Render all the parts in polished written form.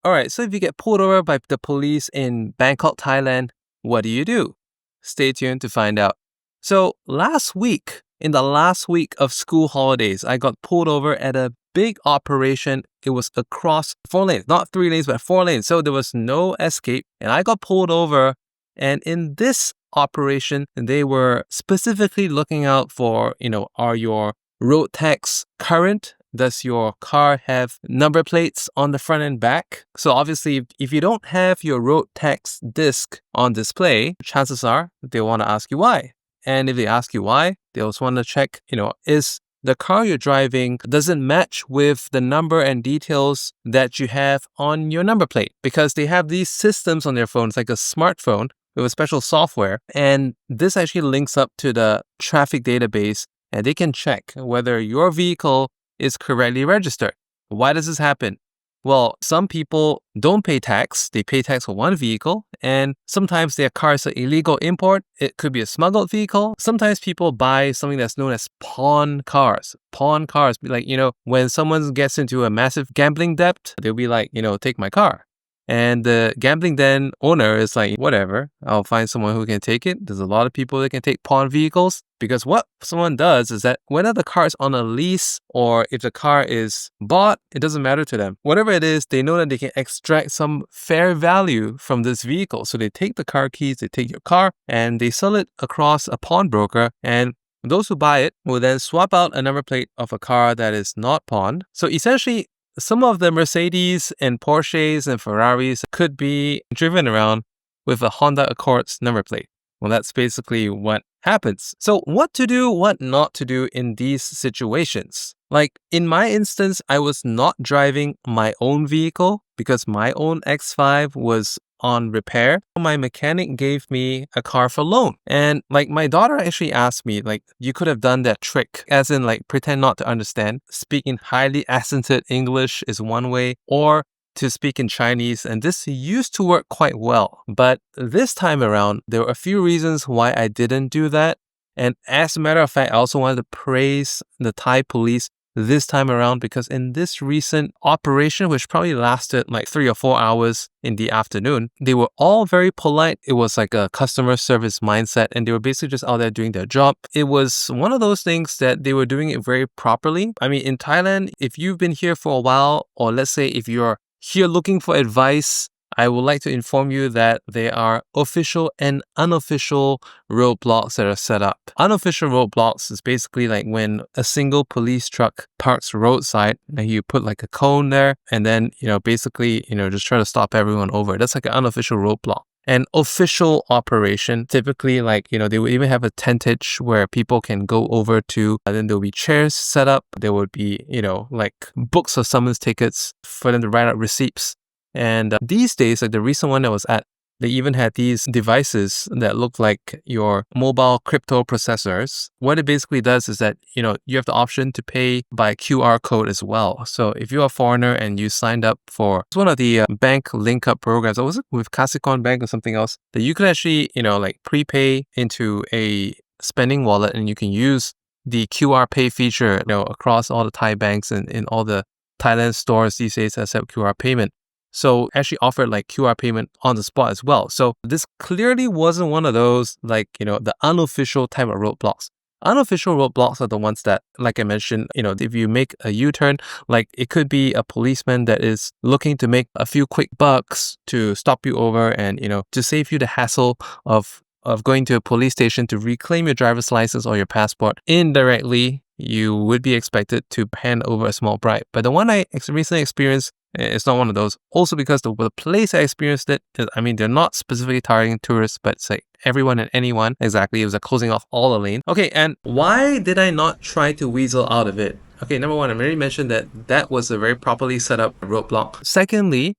Alright, so if you get pulled over by the police in Bangkok, Thailand, what do? Stay tuned to find out. So in the last week of school holidays, I got pulled over at a big operation. It was across 4 lanes, not 3 lanes, but 4 lanes. So there was no escape. And I got pulled over. And in this operation, they were specifically looking out for, are your road tags current? Does your car have number plates on the front and back? So obviously, if you don't have your road tax disc on display, chances are they want to ask you why. And if they ask you why, they also want to check, is the car you're driving doesn't match with the number and details that you have on your number plate. Because they have these systems on their phone. It's like a smartphone with a special software. And this actually links up to the traffic database, and they can check whether your vehicle is correctly registered. Why does this happen? Well, some people don't pay tax. They pay tax for one vehicle, and sometimes their car is an illegal import. It could be a smuggled vehicle. Sometimes people buy something that's known as pawn cars. Pawn cars, like, when someone gets into a massive gambling debt, they'll be like, take my car. And the gambling den owner is like, whatever, I'll find someone who can take it. There's a lot of people that can take pawn vehicles, because what someone does is that whether the car is on a lease or if the car is bought, it doesn't matter to them. Whatever it is, they know that they can extract some fair value from this vehicle. So they take the car keys, they take your car, and they sell it across a pawnbroker, and those who buy it will then swap out a number plate of a car that is not pawned. So essentially, some of the Mercedes and Porsches and Ferraris could be driven around with a Honda Accord's number plate. Well, that's basically what happens. So what to do, what not to do in these situations? Like in my instance, I was not driving my own vehicle because my own X5 was on repair. My mechanic gave me a car for loan. And like my daughter actually asked me, like, you could have done that trick, as in like pretend not to understand. Speaking highly accented English is one way, or to speak in Chinese, and this used to work quite well. But this time around, there were a few reasons why I didn't do that. And as a matter of fact, I also wanted to praise the Thai police this time around, because in this recent operation, which probably lasted like 3 or 4 hours in the afternoon, they were all very polite. It was like a customer service mindset, and they were basically just out there doing their job. It was one of those things that they were doing it very properly. I mean, in Thailand, if you've been here for a while, or let's say if you're here looking for advice, I would like to inform you that there are official and unofficial roadblocks that are set up. Unofficial roadblocks is basically like when a single police truck parks roadside and you put like a cone there, and then, basically, just try to stop everyone over. That's like an unofficial roadblock. An official operation, typically like, they would even have a tentage where people can go over to, and then there'll be chairs set up. There would be, like books of summons tickets for them to write out receipts. And these days, like the recent one I was at, they even had these devices that look like your mobile crypto processors. What it basically does is that, you have the option to pay by QR code as well. So if you're a foreigner and you signed up for one of the bank link-up programs, or was it with Kasikorn Bank or something else, that you could actually, like prepay into a spending wallet, and you can use the QR pay feature, across all the Thai banks and in all the Thailand stores these days accept QR payment. So actually offered like QR payment on the spot as well. So this clearly wasn't one of those like, the unofficial type of roadblocks. Unofficial roadblocks are the ones that, like I mentioned, if you make a U-turn, like it could be a policeman that is looking to make a few quick bucks to stop you over and, to save you the hassle of going to a police station to reclaim your driver's license or your passport. Indirectly, you would be expected to hand over a small bribe. But the one I recently experienced, it's not one of those. Also because the place I experienced it, they're not specifically targeting tourists, but it's like everyone and anyone. Exactly. It was like closing off all the lane. Okay, and why did I not try to weasel out of it? Okay, number one, I already mentioned that was a very properly set up roadblock. Secondly,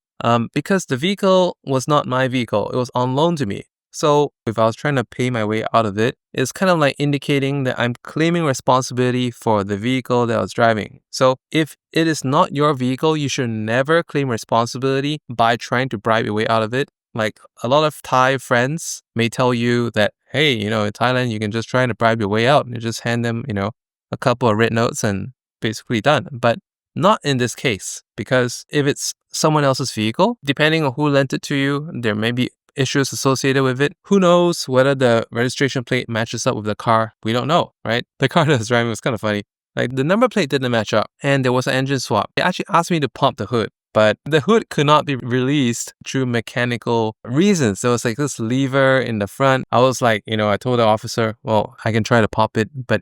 because the vehicle was not my vehicle, it was on loan to me. So if I was trying to pay my way out of it, it's kind of like indicating that I'm claiming responsibility for the vehicle that I was driving. So if it is not your vehicle, you should never claim responsibility by trying to bribe your way out of it. Like a lot of Thai friends may tell you that, hey, in Thailand, you can just try to bribe your way out and you just hand them, a couple of red notes and basically done. But Not in this case, because if it's someone else's vehicle, depending on who lent it to you, there may be issues associated with it. Who knows whether the registration plate matches up with the car? We don't know, right? The car that was driving was kind of funny. Like the number plate didn't match up and there was an engine swap. They actually asked me to pump the hood, but the hood could not be released through mechanical reasons. There was like this lever in the front. I was like, I told the officer, well, I can try to pop it, but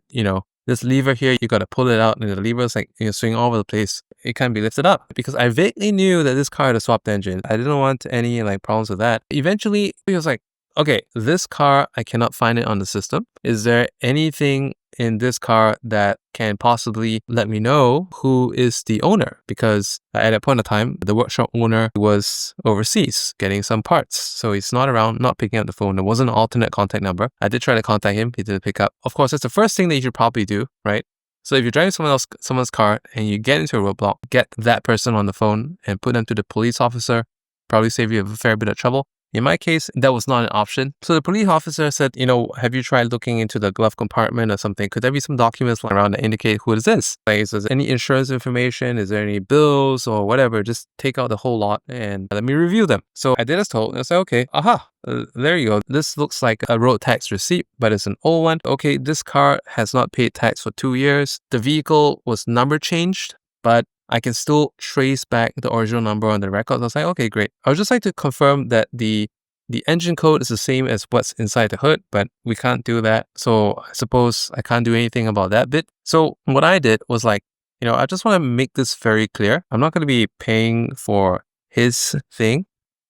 this lever here, you got to pull it out and the lever is like, swing all over the place. It can't be lifted up because I vaguely knew that this car had a swapped engine. I didn't want any like problems with that. Eventually, he was like, okay, this car, I cannot find it on the system. Is there anything in this car that can possibly let me know who is the owner? Because at that point of time, the workshop owner was overseas getting some parts. So he's not around, not picking up the phone. There wasn't an alternate contact number. I did try to contact him. He didn't pick up. Of course, that's the first thing that you should probably do, right? So if you're driving someone's car and you get into a roadblock, get that person on the phone and put them to the police officer. Probably save you a fair bit of trouble. In my case, that was not an option. So the police officer said, have you tried looking into the glove compartment or something? Could there be some documents lying around that indicate who this is? Like, is there any insurance information? Is there any bills or whatever? Just take out the whole lot and let me review them. So I did as told. And I said, okay, there you go. This looks like a road tax receipt, but it's an old one. Okay, this car has not paid tax for 2 years. The vehicle was number changed, but I can still trace back the original number on the records. I was like, okay, great. I would just like to confirm that the engine code is the same as what's inside the hood, but we can't do that. So I suppose I can't do anything about that bit. So what I did was like, I just want to make this very clear. I'm not going to be paying for his thing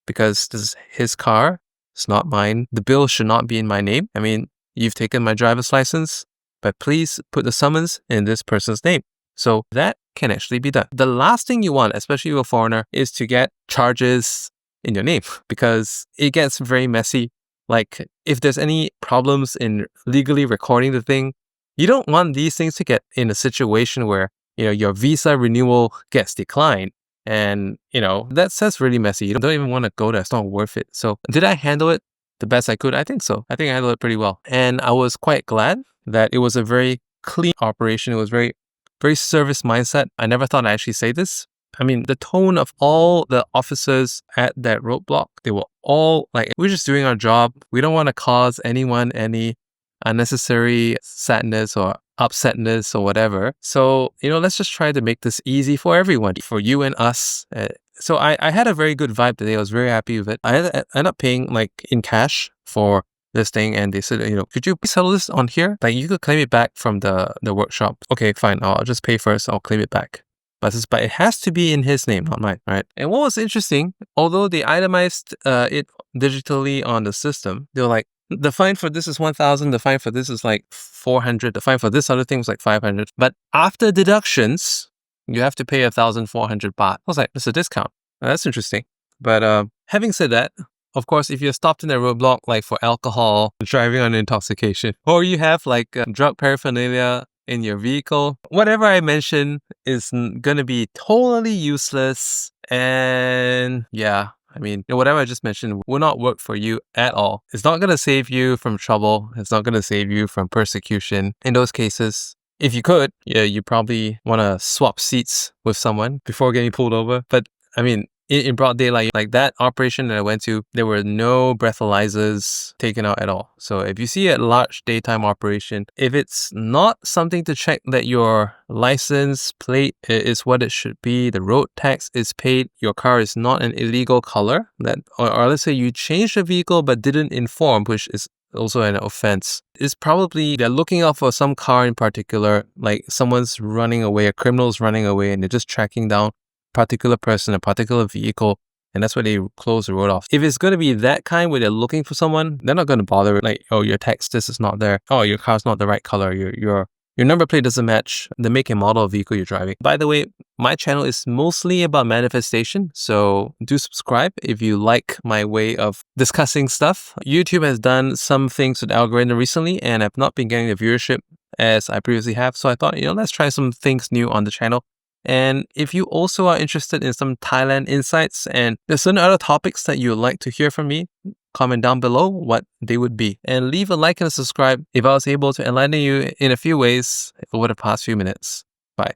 because this is his car. It's not mine. The bill should not be in my name. I mean, you've taken my driver's license, but please put the summons in this person's name. So that can actually be done. The last thing you want, especially with a foreigner, is to get charges in your name because it gets very messy. Like if there's any problems in legally recording the thing, you don't want these things to get in a situation where, your visa renewal gets declined. And, that's really messy. You don't even want to go there. It's not worth it. So did I handle it the best I could? I think so. I think I handled it pretty well. And I was quite glad that it was a very clean operation. It was very service mindset. I never thought I'd actually say this. I mean, the tone of all the officers at that roadblock, they were all like, we're just doing our job. We don't want to cause anyone any unnecessary sadness or upsetness or whatever. So, let's just try to make this easy for everyone, for you and us. So I had a very good vibe today. I was very happy with it. I ended up paying like in cash for this thing, and they said, could you please settle this on here? Like you could claim it back from the workshop. Okay, fine. I'll just pay first. I'll claim it back. But it has to be in his name, not mine, right? And what was interesting, although they itemized it digitally on the system, they were like, the fine for this is 1,000. The fine for this is like 400. The fine for this other thing was like 500. But after deductions, you have to pay 1,400 baht. I was like, that's a discount. That's interesting. But having said that, of course, if you're stopped in a roadblock, like for alcohol, driving under intoxication, or you have like drug paraphernalia in your vehicle, whatever I mentioned is going to be totally useless. And yeah, I mean, whatever I just mentioned will not work for you at all. It's not going to save you from trouble. It's not going to save you from persecution. In those cases, if you could, you probably want to swap seats with someone before getting pulled over. But I mean, in broad daylight, like that operation that I went to, there were no breathalyzers taken out at all. So if you see a large daytime operation, if it's not something to check that your license plate is what it should be, the road tax is paid, your car is not an illegal color, or let's say you changed the vehicle but didn't inform, which is also an offense, is probably they're looking out for some car in particular, like someone's running away, a criminal's running away, and they're just tracking down particular person, a particular vehicle, and that's why they close the road off. If it's going to be that kind where they're looking for someone, they're not going to bother like, oh, your tax this is not there. Oh, your car's not the right color. Your number plate doesn't match the make and model of vehicle you're driving. By the way, my channel is mostly about manifestation, so do subscribe if you like my way of discussing stuff. YouTube has done some things with the algorithm recently, and I've not been getting the viewership as I previously have. So I thought, let's try some things new on the channel. And if you also are interested in some Thailand insights and there's certain other topics that you would like to hear from me, comment down below what they would be. And leave a like and a subscribe if I was able to enlighten you in a few ways over the past few minutes. Bye.